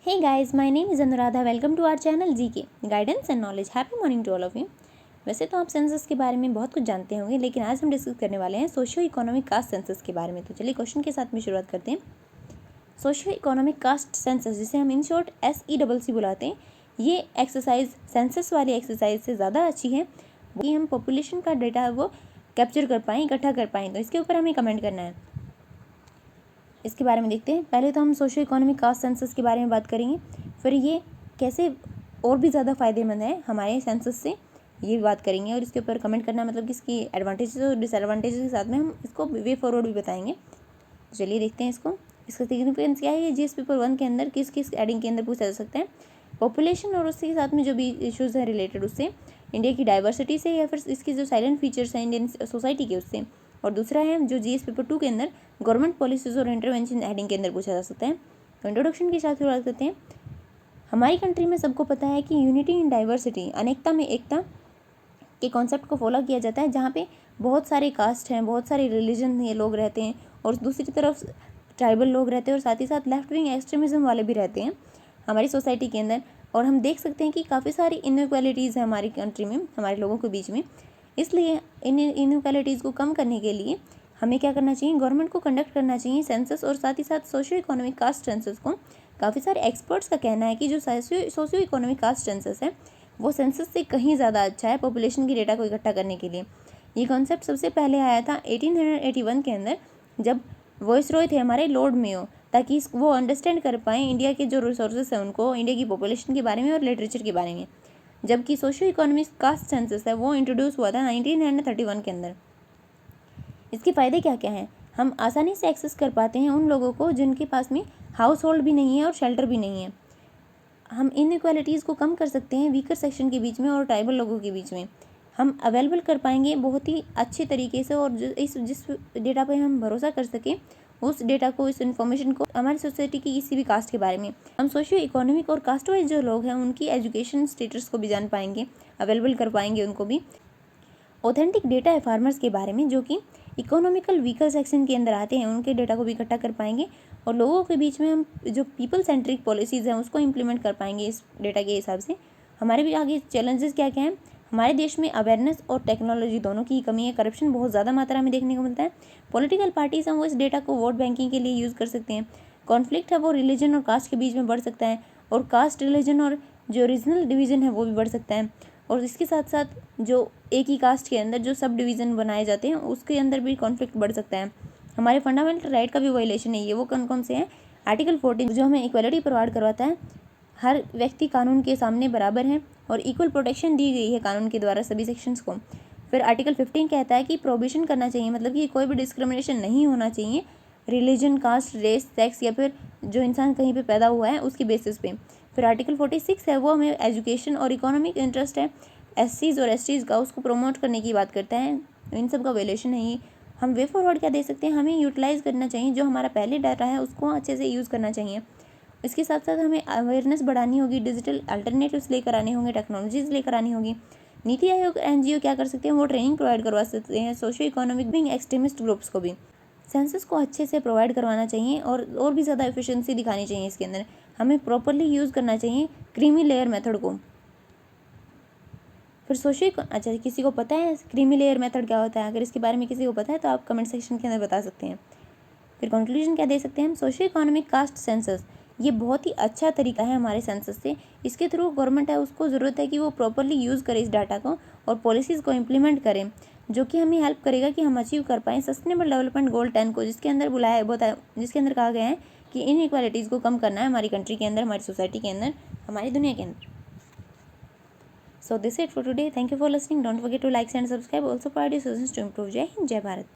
Hey guys, my name is Anuradha. Welcome to our channel GK Guidance and Knowledge. Happy morning to all of you. वैसे तो आप census के बारे में बहुत कुछ जानते होंगे, लेकिन आज हम डिस्कस करने वाले हैं सोशियो इकोनॉमिक कास्ट सेंसस के बारे में। तो चलिए क्वेश्चन के साथ में शुरुआत करते हैं। सोशियो इकोनॉमिक कास्ट सेंसस, जिसे हम इन शॉर्ट SECC बुलाते हैं, ये एक्सरसाइज सेंसस वाली एक्सरसाइज से ज़्यादा अच्छी है कि हम पॉपुलेशन का डेटा है वो कैप्चर कर पाएँ, इकट्ठा कर पाएँ। तो इसके ऊपर हमें कमेंट करना है। इसके बारे में देखते हैं। पहले तो हम सोशियो इकोनॉमिक कास्ट सेंसस के बारे में बात करेंगे, फिर ये कैसे और भी ज़्यादा फ़ायदेमंद है हमारे सेंसस से, ये भी बात करेंगे। और इसके ऊपर कमेंट करना, मतलब कि इसकी एडवांटेजेस और डिसएडवांटेजेस के साथ में हम इसको वे फॉरवर्ड भी बताएंगे। तो चलिए देखते हैं इसको। इसका सिग्निफिकेंस क्या है, ये GS पेपर 1 के अंदर किस किस एडिंग के अंदर पूछा जा सकता है। पॉपुलेशन और उसके साथ में जो भी इश्यूज़ हैं रिलेटेड उससे, इंडिया की डाइवर्सिटी से, या फिर इसकी जो साइलेंट फीचर्स हैं इंडियन सोसाइटी के उससे। और दूसरा है जो GS पेपर 2 के अंदर गवर्नमेंट पॉलिसीज़ और इंटरवेंशन हेडिंग के अंदर पूछा जा सकता है। तो इंट्रोडक्शन के साथ शुरुआत करते हैं। हमारी कंट्री में सबको पता है कि यूनिटी इन डाइवर्सिटी, अनेकता में एकता के कॉन्सेप्ट को फॉलो किया जाता है, जहाँ पे बहुत सारे कास्ट हैं, बहुत सारे रिलीजन ये लोग रहते हैं, और दूसरी तरफ ट्राइबल लोग रहते हैं, और साथ ही साथ लेफ्ट विंग एक्सट्रीमिज्म वाले भी रहते हैं हमारी सोसाइटी के अंदर। और हम देख सकते हैं कि काफ़ी सारी इनइक्वालिटीज़ है हमारी कंट्री में, हमारे लोगों के बीच में। इसलिए इन इनइक्वालिटीज़ को कम करने के लिए हमें क्या करना चाहिए, गवर्नमेंट को कंडक्ट करना चाहिए सेंसस, और साथ ही साथ सोशियो इकोनॉमिक कास्ट सेंसस को। काफ़ी सारे एक्सपर्ट्स का कहना है कि जो सोशियो इकोनॉमिक कास्ट सेंसस है वो सेंसस से कहीं ज़्यादा अच्छा है पॉपुलेशन की डेटा को इकट्ठा करने के लिए। ये कॉन्सेप्ट सबसे पहले आया था 1881 के अंदर, जब वॉइसरॉय थे हमारे लॉर्ड मेयो, ताकि वो अंडरस्टैंड कर पाएँ इंडिया के जो रिसोर्सेज हैं उनको, इंडिया की पॉपुलेशन के बारे में और लिटरेचर के बारे में। जबकि सोशियो इकोनॉमिक कास्ट सेंसस है वो इंट्रोड्यूस हुआ था 1931 के अंदर। इसके फ़ायदे क्या क्या हैं, हम आसानी से एक्सेस कर पाते हैं उन लोगों को जिनके पास में हाउस होल्ड भी नहीं है और शेल्टर भी नहीं है। हम इनइक्वालिटीज़ को कम कर सकते हैं वीकर सेक्शन के बीच में और ट्राइबल लोगों के बीच में। हम अवेलेबल कर पाएंगे बहुत ही अच्छे तरीके से, और जिस डेटा पे हम भरोसा कर सकें उस डेटा को, इस इन्फॉर्मेशन को, हमारी सोसाइटी की किसी भी कास्ट के बारे में। हम सोशियो इकोनॉमिक और कास्ट वाइज जो लोग हैं उनकी एजुकेशन स्टेटस को भी जान पाएंगे, अवेलेबल कर पाएंगे उनको भी। ऑथेंटिक डेटा है फार्मर्स के बारे में, जो कि इकोनॉमिकल वीकर सेक्शन के अंदर आते हैं, उनके डेटा को भी इकट्ठा कर पाएंगे। और लोगों के बीच में हम जो पीपल सेंट्रिक पॉलिसीज़ हैं उसको इम्प्लीमेंट कर पाएंगे इस डेटा के हिसाब से। हमारे भी आगे चैलेंजेस क्या क्या हैं, हमारे देश में अवेयरनेस और टेक्नोलॉजी दोनों की कमी है, करप्शन बहुत ज़्यादा मात्रा में देखने को मिलता है। पॉलिटिकल पार्टीज हैं वो इस डेटा को वोट बैंकिंग के लिए यूज़ कर सकते हैं। कॉन्फ्लिक्ट है वो रिलीजन और कास्ट के बीच में बढ़ सकता है, और कास्ट, रिलीजन और जो रीजनल डिवीज़न है वो भी बढ़ सकता है। और इसके साथ साथ जो एक ही कास्ट के अंदर जो सब डिवीज़न बनाए जाते हैं उसके अंदर भी कॉन्फ्लिक्ट बढ़ सकता है। हमारे फंडामेंटल राइट का भी वायलेशन है ये। वो कौन कौन से हैं, आर्टिकल 14 जो हमें इक्वलिटी प्रोवाइड करवाता है, हर व्यक्ति कानून के सामने बराबर है, और इक्वल प्रोटेक्शन दी गई है कानून के द्वारा सभी सेक्शंस को। फिर आर्टिकल 15 कहता है कि प्रोहिबिशन करना चाहिए, मतलब कि कोई भी डिस्क्रिमिनेशन नहीं होना चाहिए रिलीजन, कास्ट, रेस, सेक्स, या फिर जो इंसान कहीं पे पैदा हुआ है उसकी बेसिस पे। फिर आर्टिकल 46 है वो हमें एजुकेशन और इकोनॉमिक इंटरेस्ट है SCs और STs का, उसको प्रमोट करने की बात करता है। इन सब का वैल्यूएशन है ये। हम वे फॉरवर्ड क्या दे सकते हैं, हमें यूटिलाइज़ करना चाहिए जो हमारा पहले डाटा है उसको अच्छे से यूज़ करना चाहिए। इसके साथ साथ हमें अवेयरनेस बढ़ानी होगी, डिजिटल अल्टरनेटिव्स लेकर आने होंगे, टेक्नोलॉजीज़ लेकर आनी होगी। नीति आयोग NGO क्या कर सकते हैं, वो ट्रेनिंग प्रोवाइड करवा सकते हैं socio economic wing extremist groups को भी। सेंसस को अच्छे से प्रोवाइड करवाना चाहिए, और भी ज़्यादा एफिशिएंसी दिखानी चाहिए इसके अंदर। हमें प्रॉपरली यूज़ करना चाहिए क्रीमी लेयर मेथड को। फिर सोशियो, अच्छा किसी को पता है क्रीमी लेयर मेथड क्या होता है, अगर इसके बारे में किसी को पता है तो आप कमेंट सेक्शन के अंदर बता सकते हैं। फिर कंक्लूजन क्या दे सकते हैं हम, सोशियो इकोनॉमिक कास्ट सेंसस ये बहुत ही अच्छा तरीका है हमारे सेंसस से। इसके थ्रू गवर्नमेंट है उसको ज़रूरत है कि वो प्रॉपरली यूज़ करे इस डाटा को और पॉलिसीज़ को इम्प्लीमेंट करें, जो कि हमें हेल्प करेगा कि हम अचीव कर पाएँ सस्टेनेबल डेवलपमेंट गोल 10 को, जिसके अंदर जिसके अंदर कहा गया है कि इनइक्वालिटीज़ को कम करना है हमारी कंट्री के अंदर, हमारी सोसाइटी के अंदर, हमारी दुनिया के अंदर। So this is it for today. Thank you for listening. Don't forget to like and subscribe. Also provide your suggestions to improve. Jai Hind, Jai Bharat.